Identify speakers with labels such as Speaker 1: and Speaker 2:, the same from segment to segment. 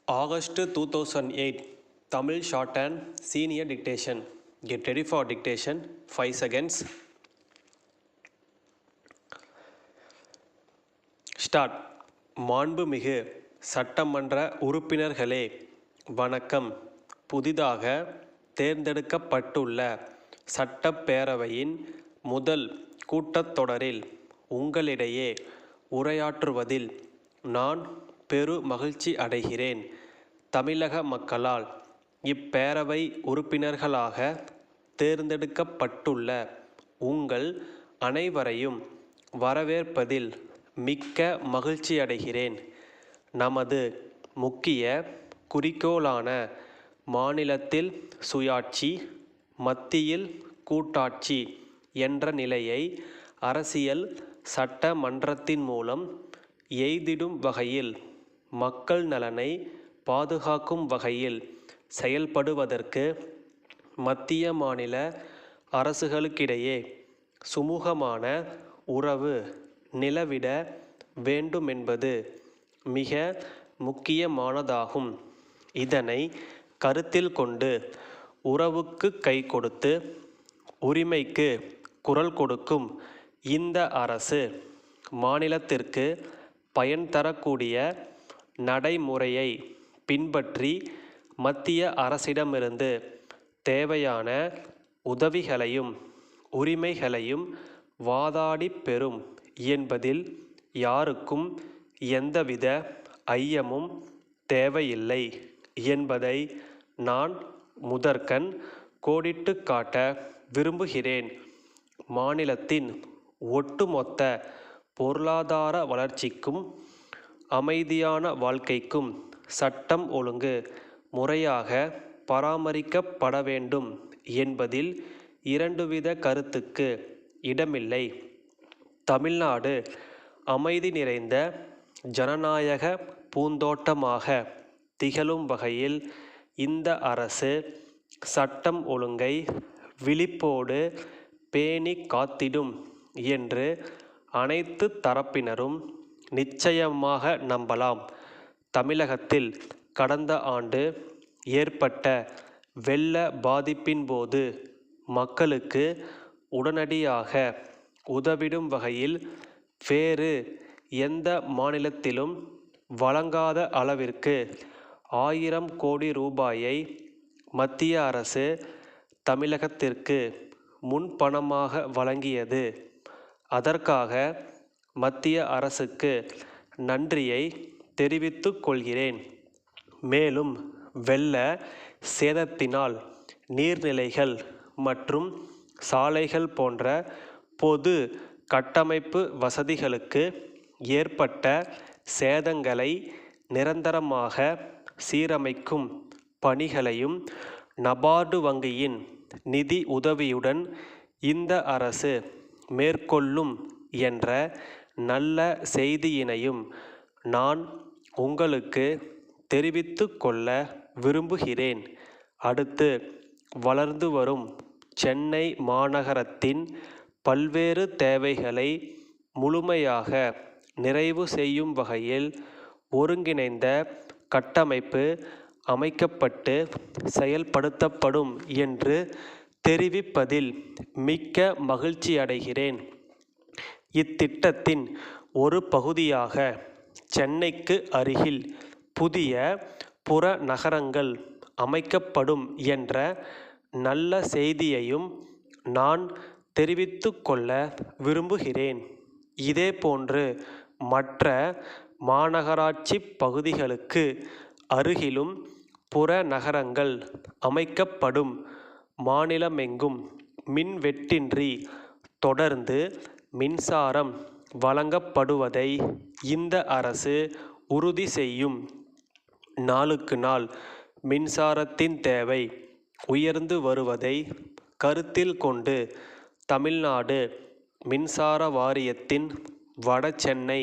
Speaker 1: August 2008 Tamil Shorthand Senior Dictation. Get ready for dictation. 5 seconds. Start. மாண்புமிகு சட்டமன்ற உறுப்பினர்களே வணக்கம். புதிதாக தேர்ந்தெடுக்கப்பட்டுள்ள சட்டப்பேரவையின் முதல் கூட்டத்தொடரில் உங்களிடையே உரையாற்றுவதில் நான் பெரு மகிழ்ச்சி அடைகிறேன். தமிழக மக்களால் இப்பேரவை உறுப்பினர்களாக தேர்ந்தெடுக்கப்பட்டுள்ள உங்கள் அனைவரையும் வரவேற்பதில் மிக்க மகிழ்ச்சியடைகிறேன். நமது முக்கிய குறிக்கோளான மாநிலத்தில் சுயாட்சி, மத்தியில் கூட்டாட்சி என்ற நிலையை அரசியல் சட்டமன்றத்தின் மூலம் எய்திடும் வகையில், மக்கள் நலனை பாதுகாக்கும் வகையில் செயல்படுவதற்கு மத்திய மாநில அரசுகளுக்கிடையே சுமூகமான உறவு நிலவிட வேண்டுமென்பது மிக முக்கியமானதாகும். இதனை கருத்தில் கொண்டு உறவுக்கு கை கொடுத்து உரிமைக்கு குரல் கொடுக்கும் இந்த அரசு மாநிலத்திற்கு பயன் தரக்கூடிய நடைமுறையை பின்பற்றி மத்திய அரசிடமிருந்து தேவையான உதவிகளையும் உரிமைகளையும் வாதாடி பெறும் என்பதில் யாருக்கும் எந்தவித ஐயமும் தேவையில்லை என்பதை நான் முதற்கண் கோடிட்டு காட்ட விரும்புகிறேன். மாநிலத்தின் ஒட்டுமொத்த பொருளாதார வளர்ச்சிக்கும் அமைதியான வாழ்க்கைக்கும் சட்டம் ஒழுங்கு முறையாக பராமரிக்கப்பட வேண்டும் என்பதில் இரண்டுவித கருத்துக்கு இடமில்லை. தமிழ்நாடு அமைதி நிறைந்த ஜனநாயக பூந்தோட்டமாக திகழும் வகையில் இந்த அரசு சட்டம் ஒழுங்கை விழிப்போடு பேணி காத்திடும் என்று அனைத்து தரப்பினரும் நிச்சயமாக நம்பலாம். தமிழகத்தில் கடந்த ஆண்டு ஏற்பட்ட வெள்ள பாதிப்பின் போது மக்களுக்கு உடனடியாக உதவிடும் வகையில் வேறு எந்த மாநிலத்திலும் வழங்காத அளவிற்கு 1000 கோடி ரூபாயை மத்திய அரசு தமிழகத்திற்கு முன்பணமாக வழங்கியது. அதற்காக மத்திய அரசுக்கு நன்றியை தெரிவித்துக் கொள்கிறேன். மேலும் வெள்ள சேதத்தினால் நீர்நிலைகள் மற்றும் சாலைகள் போன்ற பொது கட்டமைப்பு வசதிகளுக்கு ஏற்பட்ட சேதங்களை நிரந்தரமாக சீரமைக்கும் பணிகளையும் நபார்டு வங்கியின் நிதி உதவியுடன் இந்த அரசு மேற்கொள்ளும் என்ற நல்ல செய்தியினையும் நான் உங்களுக்கு தெரிவித்து கொள்ள விரும்புகிறேன். அடுத்து வளர்ந்து வரும் சென்னை மாநகரத்தின் பல்வேறு தேவைகளை முழுமையாக நிறைவு செய்யும் வகையில் ஒருங்கிணைந்த கட்டமைப்பு அமைக்கப்பட்டு செயல்படுத்தப்படும் என்று தெரிவிப்பதில் மிக்க மகிழ்ச்சியடைகிறேன். இத்திட்டத்தின் ஒரு பகுதியாக சென்னைக்கு அருகில் புதிய புறநகரங்கள் அமைக்கப்படும் என்ற நல்ல செய்தியையும் நான் தெரிவித்து கொள்ள விரும்புகிறேன். இதேபோன்று மற்ற மாநகராட்சி பகுதிகளுக்கு அருகிலும் புறநகரங்கள் அமைக்கப்படும். மாநிலமெங்கும் மின்வெட்டின்றி தொடர்ந்து மின்சாரம் வழங்கப்படுவதை இந்த அரசு உறுதி செய்யும். நாளுக்கு நாள் மின்சாரத்தின் தேவை உயர்ந்து வருவதை கருத்தில் கொண்டு தமிழ்நாடு மின்சார வாரியத்தின் வட சென்னை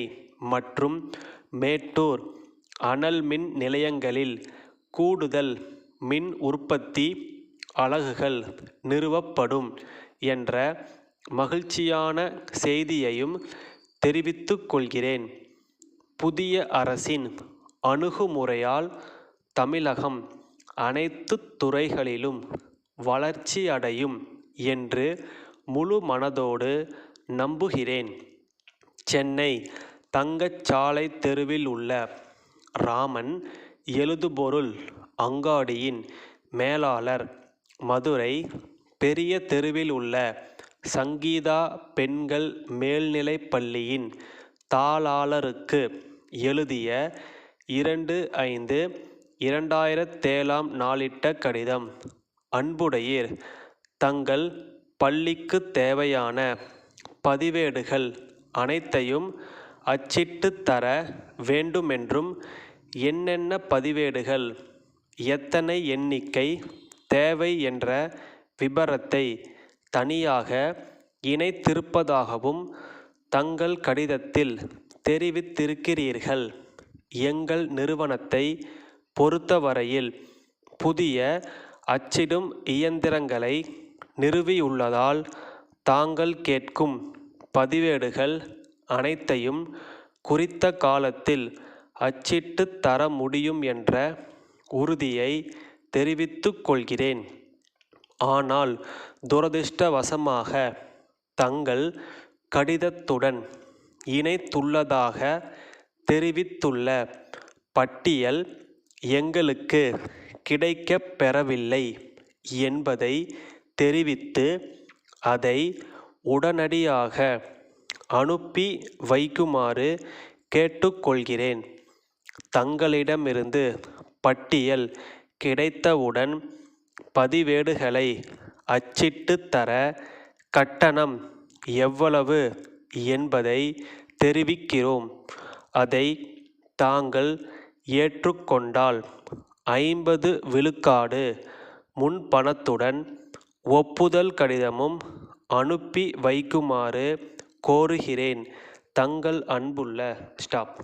Speaker 1: மற்றும் மேட்டூர் அனல் மின் நிலையங்களில் கூடுதல் மின் உற்பத்தி அலகுகள் நிறுவப்படும் என்ற மகிழ்ச்சியான செய்தியையும் தெரிவித்துக் கொள்கிறேன். புதிய அரசின் அணுகுமுறையால் தமிழகம் அனைத்து துறைகளிலும் வளர்ச்சி அடையும் என்று முழு மனதோடு நம்புகிறேன். சென்னை தங்கச்சாலை தெருவில் உள்ள ராமன் எழுதுபொருள் அங்காடியின் மேலாளர், மதுரை பெரிய தெருவில் உள்ள சங்கீதா பெண்கள் மேல்நிலைப் பள்ளியின் தாளாளருக்கு எழுதிய 2/5/2007 நாளிட்ட கடிதம். அன்புடையீர், தங்கள் பள்ளிக்கு தேவையான பதிவேடுகள் அனைத்தையும் அச்சிட்டுத் தர வேண்டுமென்றும், என்னென்ன பதிவேடுகள், எத்தனை எண்ணிக்கை தேவை என்ற விபரத்தை தனியாக இணைத்திருப்பதாகவும் தங்கள் கடிதத்தில் தெரிவித்திருக்கிறீர்கள். எங்கள் நிறுவனத்தை பொறுத்தவரையில் புதிய அச்சிடும் இயந்திரங்களை நிறுவியுள்ளதால் தாங்கள் கேட்கும் பதிவேடுகள் அனைத்தையும் குறித்த காலத்தில் அச்சிட்டுத் தர முடியும் என்ற உறுதியை தெரிவித்துக் கொள்கிறேன். ஆனால் துரதிர்ஷ்டவசமாக தங்கள் கடிதத்துடன் இணைத்துள்ளதாக தெரிவித்துள்ள பட்டியல் எங்களுக்கு கிடைக்கப் பெறவில்லை என்பதை தெரிவித்து அதை உடனடியாக அனுப்பி வைக்குமாறு கேட்டுக்கொள்கிறேன். தங்களிடமிருந்து பட்டியல் கிடைத்தவுடன் பதிவேடுகளை அச்சிட்டுத் தர கட்டணம் எவ்வளவு என்பதை தெரிவிக்கிறோம். அதை தாங்கள் ஏற்றுக்கொண்டால் 50 விழுக்காடு முன்பணத்துடன் ஒப்புதல் கடிதமும் அனுப்பி வைக்குமாறு கோருகிறேன். தங்கள் அன்புள்ள ஸ்டாப்.